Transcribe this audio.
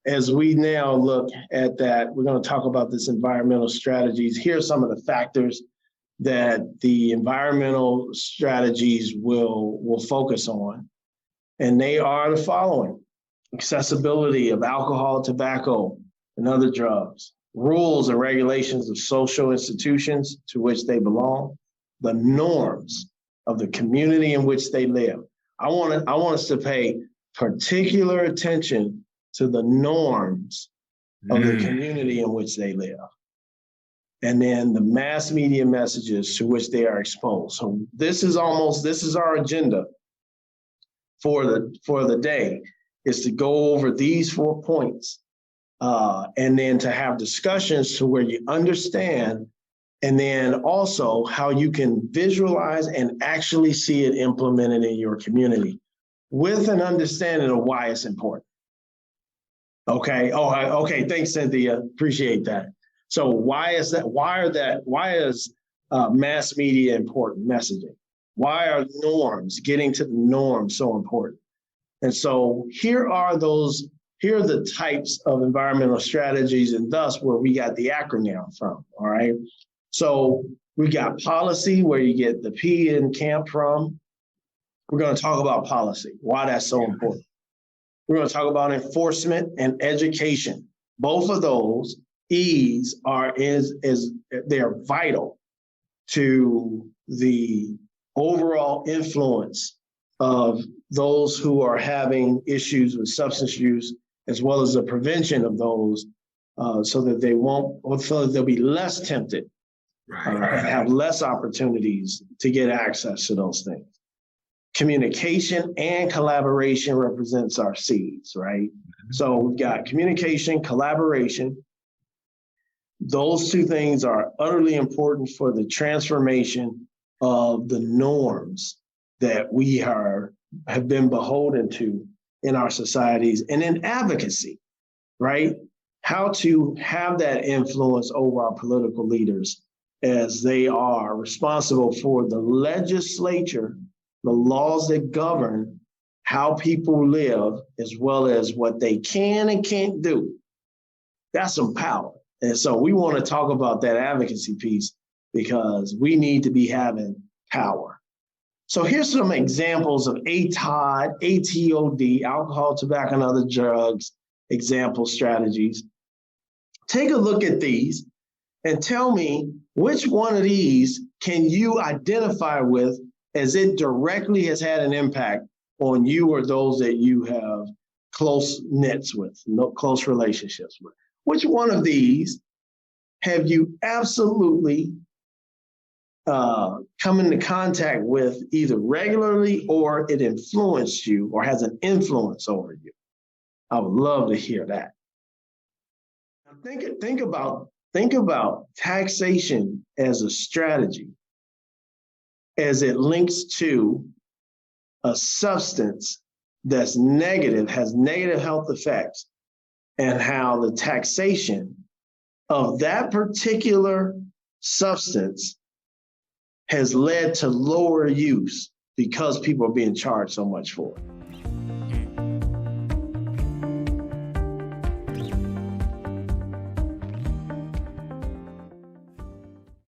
as we now look at that, we're going to talk about this environmental strategies. Here are some of the factors that the environmental strategies will focus on. And they are the following: accessibility of alcohol, tobacco, and other drugs, rules and regulations of social institutions to which they belong, the norms of the community in which they live. I want us to pay particular attention to the norms of the community in which they live. And then the mass media messages to which they are exposed. So this is our agenda for the day, is to go over these 4 points and then to have discussions to where you understand, and then also how you can visualize and actually see it implemented in your community with an understanding of why it's important. Okay. Oh, okay. Thanks, Cynthia. Appreciate that. So why is that? Why is mass media important messaging? Why are norms, getting to the norms, so important? And so here are the types of environmental strategies, and thus where we got the acronym from. All right. So we got policy, where you get the P in camp from. We're going to talk about policy, why that's so important. We're going to talk about enforcement and education. Both of those E's they're vital to the overall influence of those who are having issues with substance use, as well as the prevention of those, so that they'll be less tempted, have less opportunities to get access to those things. Communication and collaboration represents our C's, right? So we've got communication, collaboration. Those two things are utterly important for the transformation of the norms that we have been beholden to in our societies, and in advocacy, right? How to have that influence over our political leaders as they are responsible for the legislature, the laws that govern how people live, as well as what they can and can't do. That's some power. And so we want to talk about that advocacy piece, because we need to be having power. So here's some examples of ATOD, alcohol, tobacco, and other drugs, example strategies. Take a look at these and tell me which one of these can you identify with as it directly has had an impact on you or those that you have close knits with, close relationships with. Which one of these have you absolutely come into contact with either regularly, or it influenced you or has an influence over you? I would love to hear that. Now think about taxation as a strategy, as it links to a substance that's negative, has negative health effects, and how the taxation of that particular substance has led to lower use because people are being charged so much for it.